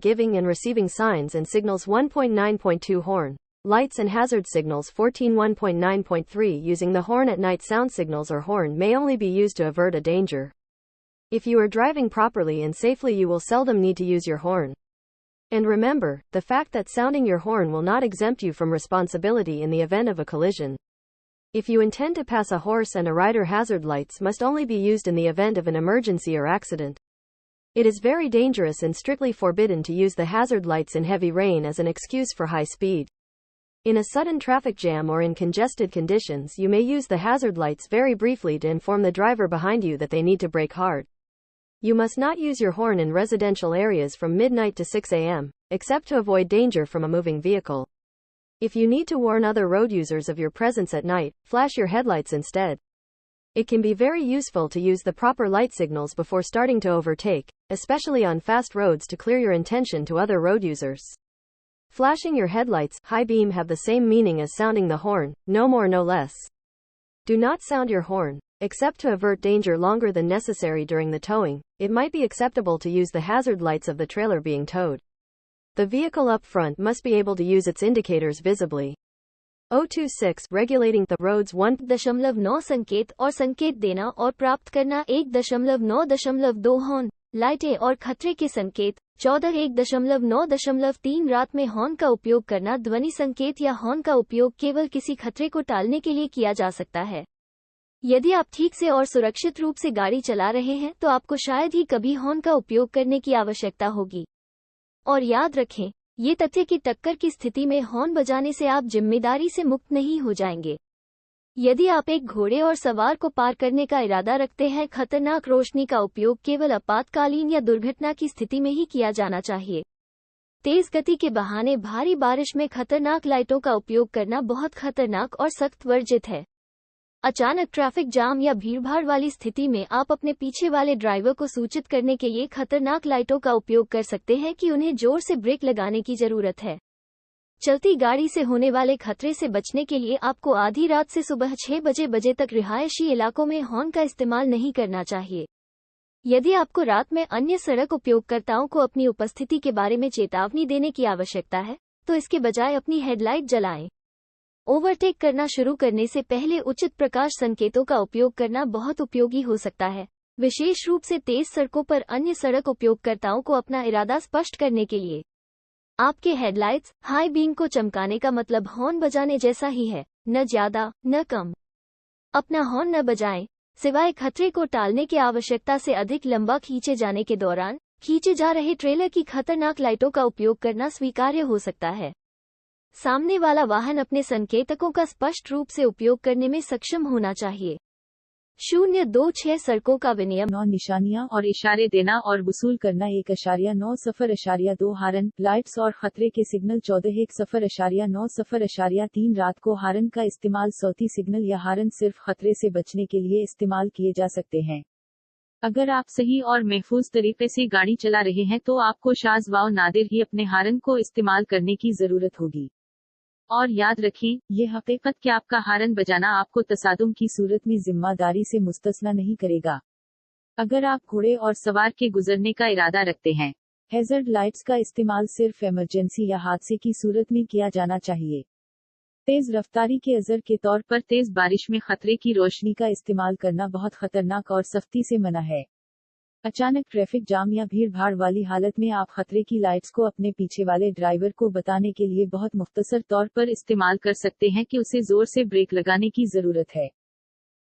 giving and receiving signs and signals 1.9.2 horn. Lights and hazard signals 14.1.9.3 Using the horn at night. Sound signals or horn may only be used to avert a danger. If you are driving properly and safely, you will seldom need to use your horn. And remember, the fact that sounding your horn will not exempt you from responsibility in the event of a collision. If you intend to pass a horse and a rider, hazard lights must only be used in the event of an emergency or accident. It is very dangerous and strictly forbidden to use the hazard lights in heavy rain as an excuse for high speed. In a sudden traffic jam or in congested conditions, you may use the hazard lights very briefly to inform the driver behind you that they need to brake hard. You must not use your horn in residential areas from midnight to 6 a.m., except to avoid danger from a moving vehicle. If you need to warn other road users of your presence at night, flash your headlights instead. It can be very useful to use the proper light signals before starting to overtake, especially on fast roads, to clear your intention to other road users. Flashing your headlights, high beam, have the same meaning as sounding the horn, no more no less. Do not sound your horn, except to avert danger longer than necessary during the towing. It might be acceptable to use the hazard lights of the trailer being towed. The vehicle up front must be able to use its indicators visibly. 026 Regulating the roads 1.9 संकेत और संकेत देना और प्राप्त करना 1.9.2 horn, लाइटें और खतरे के संकेत 14.1.9.3 रात में हॉर्न का उपयोग करना, ध्वनि संकेत या हॉर्न का उपयोग केवल किसी खतरे को टालने के लिए किया जा सकता है। यदि आप ठीक से और सुरक्षित रूप से गाड़ी चला रहे हैं तो आपको शायद ही कभी हॉर्न का उपयोग करने की आवश्यकता होगी। और याद रखें, ये तथ्य कि टक्कर की स्थिति में हॉर्न बजाने से आप जिम्मेदारी से मुक्त नहीं हो जाएंगे। यदि आप एक घोड़े और सवार को पार करने का इरादा रखते हैं, खतरनाक रोशनी का उपयोग केवल आपातकालीन या दुर्घटना की स्थिति में ही किया जाना चाहिए। तेज गति के बहाने भारी बारिश में खतरनाक लाइटों का उपयोग करना बहुत खतरनाक और सख्त वर्जित है। अचानक ट्रैफिक जाम या भीड़भाड़ वाली स्थिति में आप अपने पीछे वाले ड्राइवर को सूचित करने के लिए खतरनाक लाइटों का उपयोग कर सकते हैं कि उन्हें जोर से ब्रेक लगाने की जरूरत है। चलती गाड़ी से होने वाले खतरे से बचने के लिए आपको आधी रात से सुबह 6 बजे तक रिहायशी इलाकों में हॉर्न का इस्तेमाल नहीं करना चाहिए। यदि आपको रात में अन्य सड़क उपयोगकर्ताओं को अपनी उपस्थिति के बारे में चेतावनी देने की आवश्यकता है, तो इसके बजाय अपनी हेडलाइट जलाएं। ओवरटेक करना शुरू करने से पहले उचित प्रकाश संकेतों का उपयोग करना बहुत उपयोगी हो सकता है, विशेष रूप से तेज सड़कों पर अन्य सड़क उपयोगकर्ताओं को अपना इरादा स्पष्ट करने के लिए। आपके हेडलाइट्स, हाई बीम को चमकाने का मतलब हॉर्न बजाने जैसा ही है, न ज्यादा न कम। अपना हॉर्न न बजाएं, सिवाय खतरे को टालने की आवश्यकता से अधिक लंबा खींचे जाने के दौरान। खींचे जा रहे ट्रेलर की खतरनाक लाइटों का उपयोग करना स्वीकार्य हो सकता है। सामने वाला वाहन अपने संकेतकों का स्पष्ट रूप से उपयोग करने में सक्षम होना चाहिए। 026 सड़कों का विनियम 9 निशानियां और इशारे देना और वसूल करना 1.9 0.2 हारन, लाइट्स और खतरे के सिग्नल 14 0.9 0.3 रात को हारन का इस्तेमाल सौती सिग्नल या हारन सिर्फ खतरे से बचने के लिए इस्तेमाल किए जा सकते हैं। अगर आप सही और महफूज तरीके से गाड़ी चला रहे हैं तो आपको शाज़ व नादिर ही अपने हारन को इस्तेमाल करने की जरूरत होगी। और याद रखें, ये हकीकत कि आपका हारन बजाना आपको तसादुम की सूरत में जिम्मेदारी से मुस्तस्ना नहीं करेगा। अगर आप घोड़े और सवार के गुजरने का इरादा रखते हैं, हैजर्ड लाइट्स का इस्तेमाल सिर्फ इमरजेंसी या हादसे की सूरत में किया जाना चाहिए। तेज रफ्तारी के अजर के तौर पर तेज बारिश में खतरे की रोशनी का इस्तेमाल करना बहुत खतरनाक और सख्ती से मना है। अचानक ट्रैफिक जाम या भीड़ भाड़ वाली हालत में आप खतरे की लाइट्स को अपने पीछे वाले ड्राइवर को बताने के लिए बहुत मुख्तसर तौर पर इस्तेमाल कर सकते हैं कि उसे जोर से ब्रेक लगाने की जरूरत है।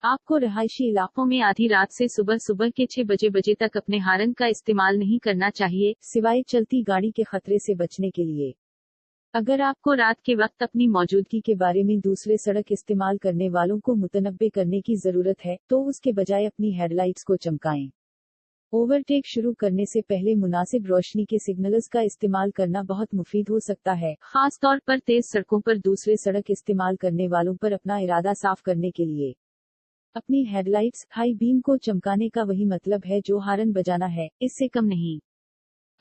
आपको रहायशी इलाकों में आधी रात से सुबह के 6 बजे तक अपने हारन का इस्तेमाल नहीं करना चाहिए, सिवाय चलती गाड़ी के खतरे से बचने के लिए। अगर आपको रात के वक्त अपनी मौजूदगी के बारे में दूसरे सड़क इस्तेमाल करने वालों को मुतनब्बे करने की जरूरत है, तो उसके बजाय अपनी हेडलाइट्स को चमकाएं। ओवरटेक शुरू करने से पहले मुनासिब रोशनी के सिग्नल्स का इस्तेमाल करना बहुत मुफीद हो सकता है, खास तौर पर तेज सड़कों पर दूसरे सड़क इस्तेमाल करने वालों पर अपना इरादा साफ करने के लिए। अपनी हेडलाइट्स, हाई बीम को चमकाने का वही मतलब है जो हारन बजाना है, इससे कम नहीं।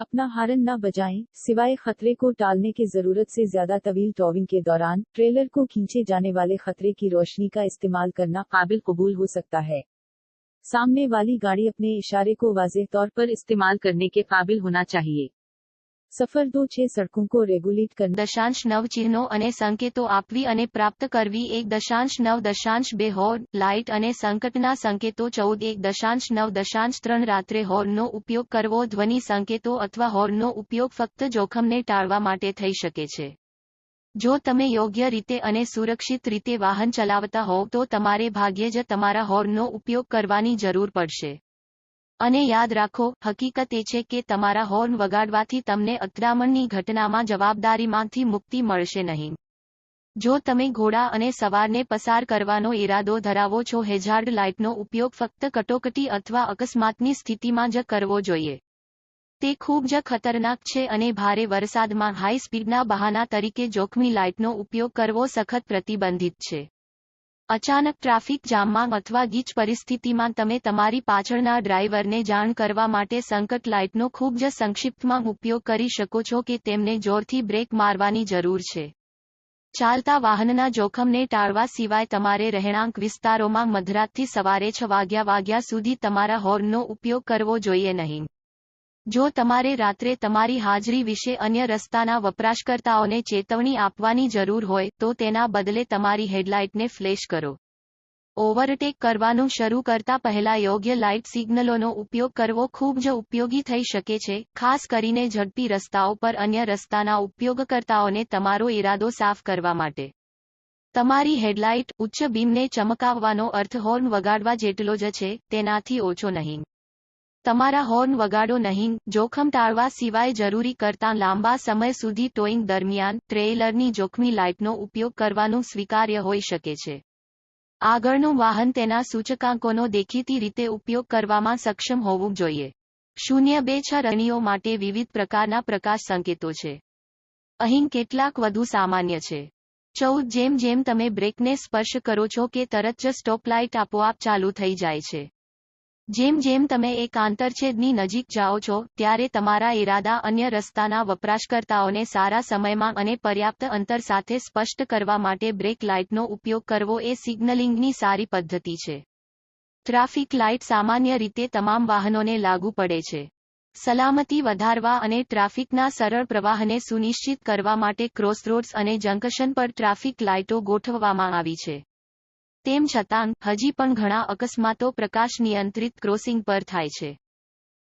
अपना हारन न बजाएं, सिवाय खतरे को टालने के जरूरत से ज्यादा तवील टॉविंग के दौरान ट्रेलर को खींचे जाने वाले खतरे की रोशनी का इस्तेमाल करना काबिल कबूल हो सकता है। सामने वाली गाड़ी अपने इशारे को वाज़ेह तौर पर इस्तेमाल करने के काबिल होना चाहिए। સફર 2 સડકો को રેગ્યુલેટ करना 0.9 ચિહ્નો અને સંકેતો આપવી અને પ્રાપ્ત કરવી 1.9.2 હોર્ન લાઇટ અને સંકટના સંકેતો 1.9.3 રાત્રે હોર્નનો ઉપયોગ કરવો ધ્વનિ સંકેતો અથવા હોર્નનો ઉપયોગ ફક્ત જોખમને ટાળવા માટે થઈ શકે છે. જો તમે યોગ્ય રીતે અને સુરક્ષિત રીતે વાહન ચલાવતા હોવ તો તમારે ભાગ્યે જ તમારા હોર્નનો ઉપયોગ કરવાની જરૂર પડશે. અને યાદ રાખો, હકીકત એ છે કે તમારા હોર્ન વગાડવાથી તમને અથડામણની ઘટનામાં જવાબદારીમાંથી મુક્તિ મળશે નહીં. જો તમે ઘોડા અને સવારને પસાર કરવાનો ઈરાદો ધરાવો છો, હેઝાર્ડ લાઇટનો ઉપયોગ ફક્ત કટોકટી અથવા અકસ્માતની સ્થિતિમાં જ કરવો જોઈએ. તે ખૂબ જ ખતરનાક છે અને ભારે વરસાદમાં હાઈ સ્પીડના બહાના તરીકે જોખમી લાઇટનો ઉપયોગ કરવો સખત પ્રતિબંધિત છે. અચાનક ટ્રાફિક જામમાં અથવા ગીચ પરિસ્થિતિમાં તમે તમારી પાછળના ડ્રાઈવરને જાણ કરવા માટે સંકટ લાઇટનો ખૂબ જ સંક્ષિપ્તમાં ઉપયોગ કરી શકો છો કે તેમને જોરથી બ્રેક મારવાની જરૂર છે. ચાલતા વાહનના જોખમને ટાળવા સિવાય તમારે રહેણાંક વિસ્તારોમાં મધરાતથી સવારે 6 વાગ્યા સુધી તમારા હોર્નનો ઉપયોગ કરવો જોઈએ નહીં. જો તમારે રાત્રે તમારી હાજરી વિશે અન્ય રસ્તાના વપરાશકર્તાઓને ચેતવણી આપવાની જરૂર હોય તો તેના બદલે તમારી હેડલાઇટને ફ્લેશ કરો. ઓવરટેક કરવાનું શરૂ કરતા પહેલા યોગ્ય લાઇટ સિગ્નલોનો ઉપયોગ કરવો ખૂબ જ ઉપયોગી થઈ શકે છે, ખાસ કરીને ઝડપી રસ્તાઓ પર અન્ય રસ્તાના ઉપયોગકર્તાઓને તમારો ઈરાદો સાફ કરવા માટે. તમારી હેડલાઇટ ઉચ્ચ બીમને ચમકાવવાનો અર્થ હોર્ન વગાડવા જેટલો જ છે, તેનાથી ઓછો નહીં. તમારા હોર્ન વગાડો નહીં. જોખમ ટાળવા સિવાય જરૂરી કરતાં લાંબા સમય સુધી ટોઈંગ દરમિયાન ટ્રેઇલરની જોખમી લાઇટનો ઉપયોગ કરવાનું સ્વીકાર્ય હોઈ શકે છે. આગળનું વાહન તેના સૂચકાંકોનો દેખીતી રીતે ઉપયોગ કરવામાં સક્ષમ હોવું જોઈએ. 0-2 રણીઓ માટે વિવિધ પ્રકારના પ્રકાશ સંકેતો છે. અહીં કેટલાક વધુ સામાન્ય છે. 14 જેમ તમે બ્રેકને સ્પર્શ કરો છો કે તરત જ સ્ટોપ લાઇટ આપોઆપ ચાલુ થઈ જાય છે. જેમ તમે એક આંતરછેદની નજીક જાઓ છો, ત્યારે તમારા ઈરાદા અન્ય રસ્તાના વપરાશકર્તાઓને સારા સમયમાં અને પર્યાપ્ત અંતર સાથે સ્પષ્ટ કરવા માટે બ્રેક લાઇટનો ઉપયોગ કરવો એ સિગ્નલિંગની સારી પદ્ધતિ છે. ટ્રાફિક લાઇટ સામાન્ય રીતે તમામ વાહનોને લાગુ પડે છે. સલામતી વધારવા અને ટ્રાફિકના સરળ પ્રવાહને સુનિશ્ચિત કરવા માટે ક્રોસરોડ્સ અને જંકશન પર ટ્રાફિક લાઇટો ગોઠવવામાં આવી છે. તેમ છતાં, હજી પણ ઘણા અકસ્માતો પ્રકાશ નિયંત્રિત ક્રોસિંગ પર થાય છે.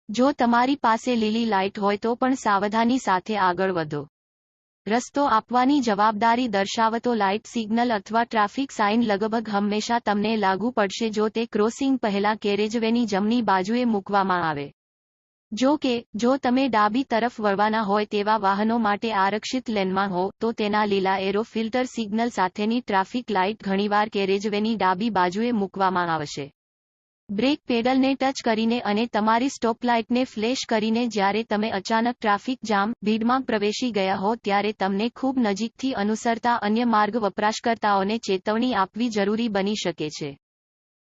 જો તમારી પાસે લીલી લાઇટ હોય તો પણ સાવધાની સાથે આગળ વધો. રસ્તો આપવાની જવાબદારી દર્શાવતો લાઇટ સિગ્નલ અથવા ટ્રાફિક સાઇન લગભગ હંમેશા તમને લાગુ પડશે જો તે ક્રોસિંગ પહેલા કેરેજવેની જમણી બાજુએ મૂકવામાં આવે. જો કે, જો તમે ડાબી તરફ વળવાના હોય તેવા વાહનો માટે આરક્ષિત લેનમાં હો, તો તેના લીલા એરો ફિલ્ટર સિગ્નલ સાથેની ટ્રાફિક લાઇટ ઘણીવાર કેરેજવેની ડાબી બાજુએ મૂકવામાં આવશે. બ્રેક પેડલને ટચ કરીને અને તમારી સ્ટોપ લાઇટને ફ્લેશ કરીને જ્યારે તમે અચાનક ટ્રાફિક જામ, ભીડમાં પ્રવેશી ગયા હો ત્યારે તમને ખૂબ નજીકથી અનુસરતા અન્ય માર્ગ વપરાશકર્તાઓને ચેતવણી આપવી જરૂરી બની શકે છે.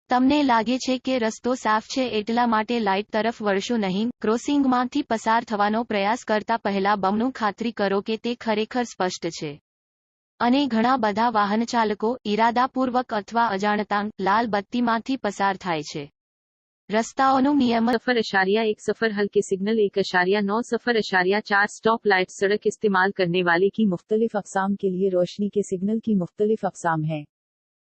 તમને લાગે છે કે રસ્તો સાફ છે એટલા માટે લાઇટ તરફ વળશો નહીં. ક્રોસિંગમાંથી પસાર થવાનો પ્રયાસ કરતા પહેલા બમણું ખાતરી કરો કે તે ખરેખર સ્પષ્ટ છે. અને ઘણા બધા વાહનચાલકો ઈરાદાપૂર્વક અથવા અજાણતાં લાલ બત્તીમાંથી પસાર થાય છે. રસ્તાઓનું નિયમન 0.1 सफर हल्के सिग्नल 1.9 0.4 स्टॉप लाइट सड़क इस्तेमाल करने वाले की मुख्तलिफ अक़साम के लिए रोशनी के सिग्नल की मुख्तलिफ अक़साम है.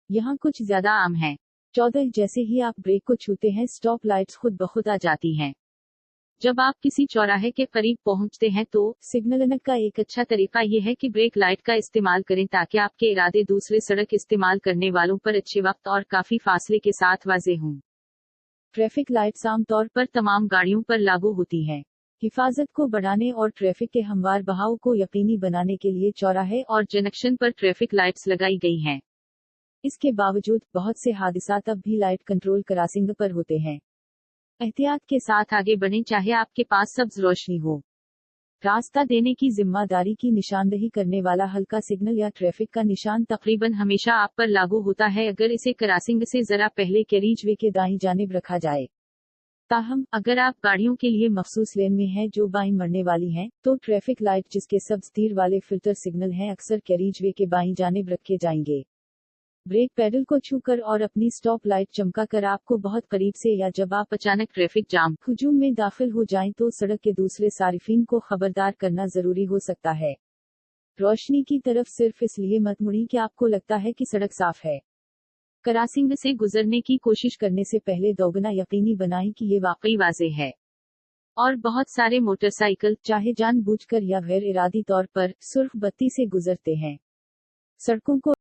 यहाँ कुछ ज्यादा आम है. 14 जैसे ही आप ब्रेक को छूते हैं स्टॉप लाइट्स खुद ब खुद आ जाती हैं. जब आप किसी चौराहे के करीब पहुंचते हैं तो सिग्नल का एक अच्छा तरीका यह है कि ब्रेक लाइट का इस्तेमाल करें ताकि आपके इरादे दूसरे सड़क इस्तेमाल करने वालों पर अच्छे वक्त और काफी फासले के साथ वाज़ेह हों. ट्रैफिक लाइट्स आमतौर पर तमाम गाड़ियों पर लागू होती हैं. हिफाजत को बढ़ाने और ट्रैफिक के हमवार बहाव को यकीनी बनाने के लिए चौराहे और जंक्शन पर ट्रैफिक लाइट्स लगाई गई हैं. इसके बावजूद बहुत से हादसा तब भी लाइट कंट्रोल क्रॉसिंग पर होते हैं. एहतियात के साथ आगे बढ़ें चाहे आपके पास सब्ज रोशनी हो. रास्ता देने की जिम्मेदारी की निशानदही करने वाला हल्का सिग्नल या ट्रैफिक का निशान तकरीबन हमेशा आप पर लागू होता है अगर इसे क्रॉसिंग से जरा पहले कैरिजवे के दाईं जानिब रखा जाए. ताहम, अगर आप गाड़ियों के लिए मखसूस लेन में हैं जो बाईं मड़ने वाली हैं, तो ट्रैफिक लाइट जिसके सब्ज तीर वाले फिल्टर सिग्नल हैं अक्सर कैरिजवे के बाईं जानिब रखे जाएंगे. ब्रेक पैडल को छूकर और अपनी स्टॉप लाइट चमकाकर आपको बहुत करीब से या जब आप अचानक ट्रैफिक जाम हुजूम में दाखिल हो जाएं तो सड़क के दूसरे सारिफीन को खबरदार करना जरूरी हो सकता है। रोशनी की तरफ सिर्फ इसलिए मत मुड़ें कि आपको लगता है कि सड़क साफ है। क्रॉसिंग से गुजरने की कोशिश करने से पहले दोगुना यकीनी बनाएं कि ये वाकई वाज़ेह है। और बहुत सारे मोटरसाइकिल, चाहे जानबूझकर या गैर इरादी तौर पर, सुर्ख बत्ती से गुजरते हैं। सड़कों को